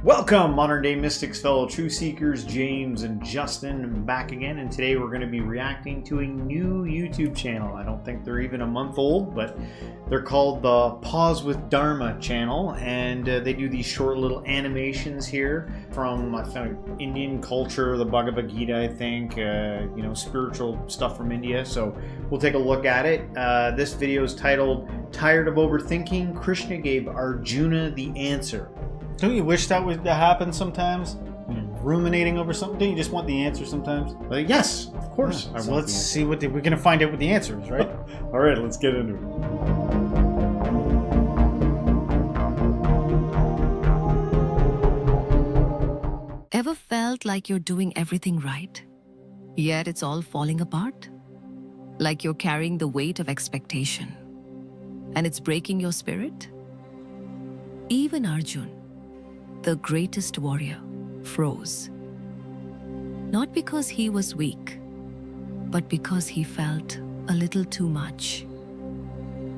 Welcome, modern day mystics, fellow truth seekers, James and Justin back again, and today we're going to be reacting to a new YouTube channel. I don't think they're even a month old, but they're called the Pause With Dharma channel, and they do these short little animations here from, I think, Indian culture, the Bhagavad Gita, I think, spiritual stuff from India. So we'll take a look at it. This video is titled, Tired of Overthinking? Krishna gave Arjuna the answer. Don't you wish that would happen sometimes? Ruminating over something? Don't you just want the answer sometimes? Yes, of course. Yeah, so let's see what we're going to find out what the answer is, right? All right, let's get into it. Ever felt like you're doing everything right, yet it's all falling apart? Like you're carrying the weight of expectation, and it's breaking your spirit? Even Arjun, the greatest warrior, froze. Not because he was weak, but because he felt a little too much.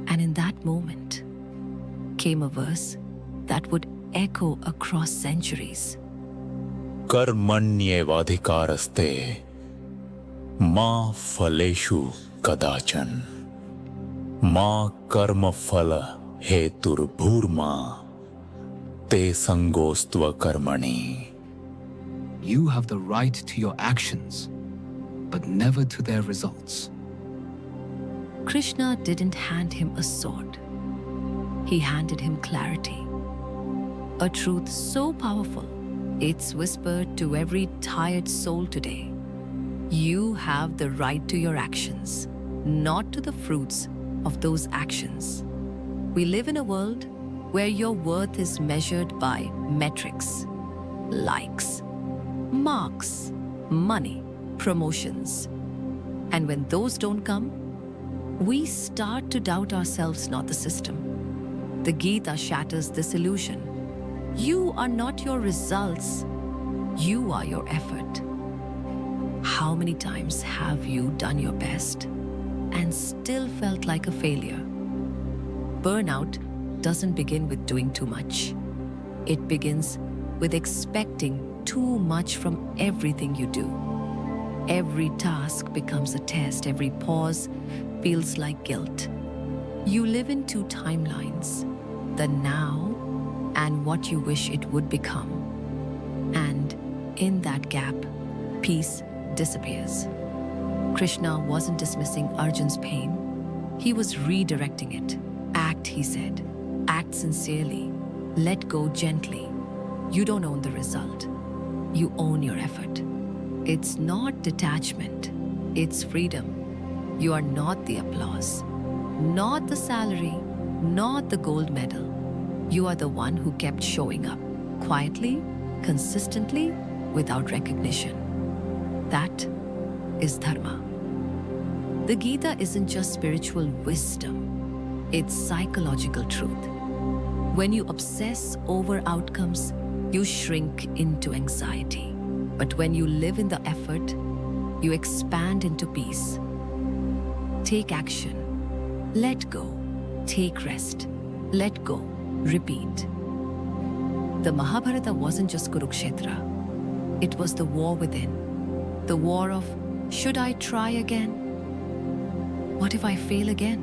And in that moment came a verse that would echo across centuries. Karmanyevadhikaraste ma phaleshu kadachan ma karma phala hetur bhurma te sangostva karmani. You have the right to your actions, but never to their results. Krishna didn't hand him a sword. He handed him clarity. A truth so powerful, it's whispered to every tired soul today. You have the right to your actions, not to the fruits of those actions. We live in a world where your worth is measured by metrics, likes, marks, money, promotions. And when those don't come, we start to doubt ourselves, not the system. The Gita shatters this illusion. You are not your results, you are your effort. How many times have you done your best and still felt like a failure? Burnout doesn't begin with doing too much. It begins with expecting too much from everything you do. Every task becomes a test. Every pause feels like guilt. You live in two timelines, the now and what you wish it would become. And in that gap, peace disappears. Krishna wasn't dismissing Arjun's pain. He was redirecting it. Act, he said. Act sincerely. Let go gently. You don't own the result. You own your effort. It's not detachment. It's freedom. You are not the applause, not the salary, not the gold medal. You are the one who kept showing up, quietly, consistently, without recognition. That is dharma. The Gita isn't just spiritual wisdom. It's psychological truth. When you obsess over outcomes, you shrink into anxiety. But when you live in the effort, you expand into peace. Take action. Let go. Take rest. Let go. Repeat. The Mahabharata wasn't just Kurukshetra. It was the war within. The war of, should I try again? What if I fail again?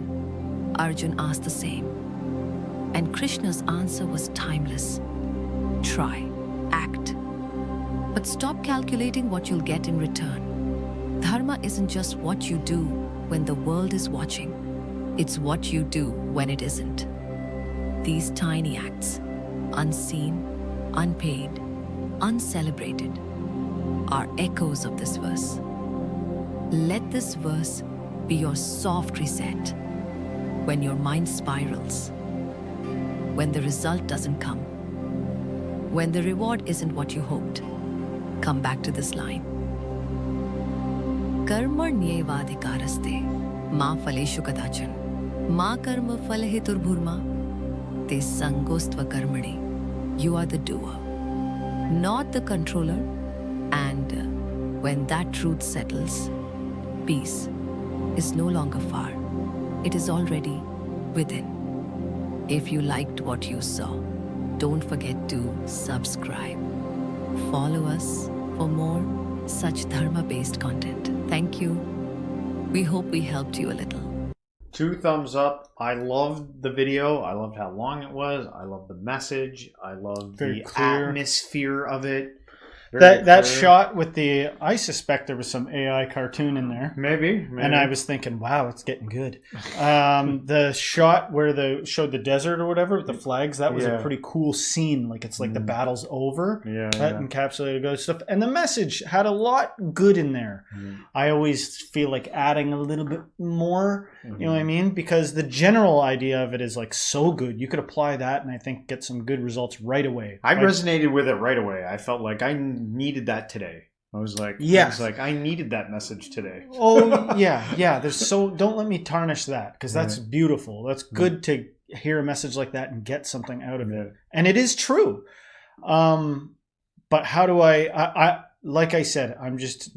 Arjun asked the same. And Krishna's answer was timeless. Try, act. But stop calculating what you'll get in return. Dharma isn't just what you do when the world is watching. It's what you do when it isn't. These tiny acts, unseen, unpaid, uncelebrated, are echoes of this verse. Let this verse be your soft reset when your mind spirals, when the result doesn't come, when the reward isn't what you hoped. Come back to this line. Karmanyevadhikaraste ma phaleshu kadachan ma karma phala hetur bhurma te sangostva karmani. You are the doer, not the controller. And when that truth settles, peace is no longer far. It is already within. If you liked what you saw, don't forget to subscribe. Follow us for more such Dharma-based content. Thank you. We hope we helped you a little. 2 thumbs up. I loved the video. I loved how long it was. I loved the message. I loved Very the clear. atmosphere of it. Very That clear. shot with the, I suspect there was some AI cartoon in there. Maybe. And I was thinking, wow, it's getting good. The shot where showed the desert or whatever with the flags, that was a pretty cool scene. Like it's like the battle's over. That encapsulated good stuff. And the message had a lot good in there. I always feel like adding a little bit more, you know what I mean? Because the general idea of it is like so good. You could apply that and I think get some good results right away. I resonated with it right away. I felt like I needed that today. I was like, I needed that message today. Oh yeah. Don't let me tarnish that because that's beautiful. That's good to hear a message like that and get something out of it. And it is true. But how do I like I said, I'm just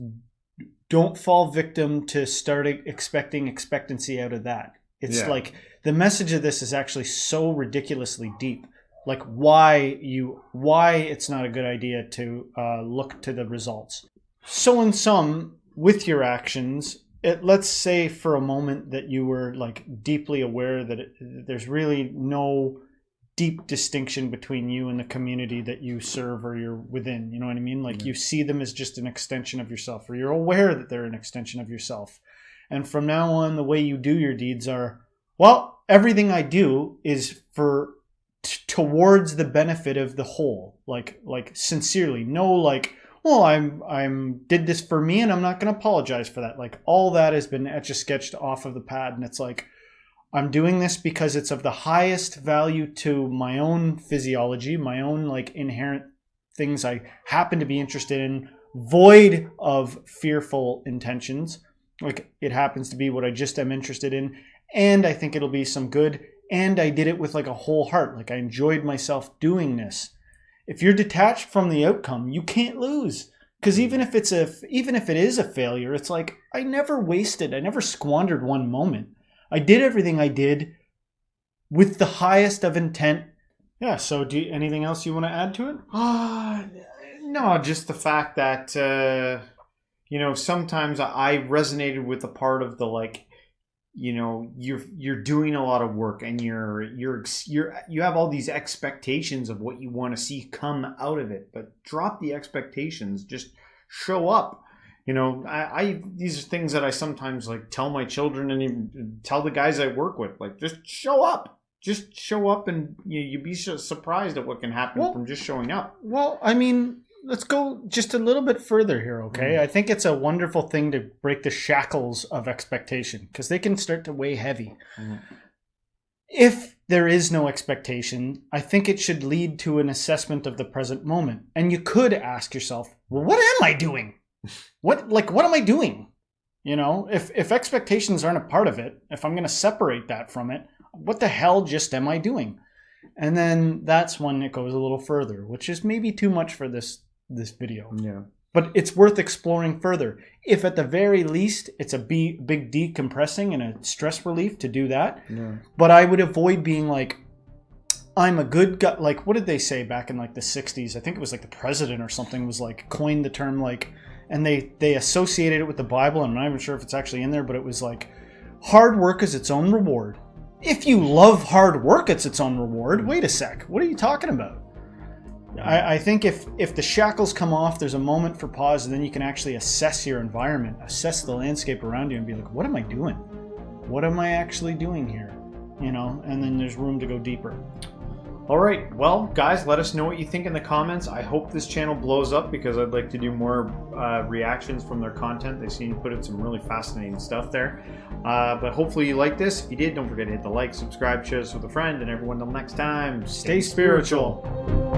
don't fall victim to starting expecting expectancy out of that. It's like the message of this is actually so ridiculously deep. Like why it's not a good idea to look to the results. So in sum, with your actions, let's say for a moment that you were like deeply aware that there's really no deep distinction between you and the community that you serve or you're within. You know what I mean? Like you see them as just an extension of yourself, or you're aware that they're an extension of yourself. And from now on, the way you do your deeds are, well, everything I do is towards the benefit of the whole, like sincerely. No, like, well, I'm did this for me and I'm not going to apologize for that. Like all that has been etch-a-sketched off of the pad, and it's like I'm doing this because it's of the highest value to my own physiology, my own like inherent things I happen to be interested in, void of fearful intentions. Like it happens to be what I just am interested in, and I think it'll be some good. And I did it with like a whole heart. Like I enjoyed myself doing this. If you're detached from the outcome, you can't lose. Because even if it is a failure, it's like I never squandered one moment. I did everything I did with the highest of intent. Yeah. So anything else you want to add to it? No, just the fact that sometimes I resonated with the part of the like. You're doing a lot of work and you have all these expectations of what you want to see come out of it, but drop the expectations, just show up. These are things that I sometimes like tell my children and even tell the guys I work with, like just show up and you'd be surprised at what can happen from just showing up. Well, I mean, let's go just a little bit further here, okay? I think it's a wonderful thing to break the shackles of expectation because they can start to weigh heavy. If there is no expectation, I think it should lead to an assessment of the present moment. And you could ask yourself, well, what am I doing? What am I doing? If expectations aren't a part of it, if I'm going to separate that from it, what the hell just am I doing? And then that's when it goes a little further, which is maybe too much for this video. Yeah. But it's worth exploring further. If at the very least it's a big decompressing and a stress relief to do that. Yeah. But I would avoid being like, I'm a good guy. Like, what did they say back in like the 60s? I think it was like the president or something was like coined the term like, and they associated it with the Bible. I'm not even sure if it's actually in there, but it was like, hard work is its own reward. If you love hard work, it's its own reward. Wait a sec. What are you talking about? I think if the shackles come off, there's a moment for pause, and then you can actually assess your environment, assess the landscape around you, and be like, what am I doing? What am I actually doing here? And then there's room to go deeper. All right. Well, guys, let us know what you think in the comments. I hope this channel blows up because I'd like to do more reactions from their content. They seem to put in some really fascinating stuff there. But hopefully you like this. If you did, don't forget to hit the like, subscribe, share this with a friend, and everyone, until next time, stay spiritual.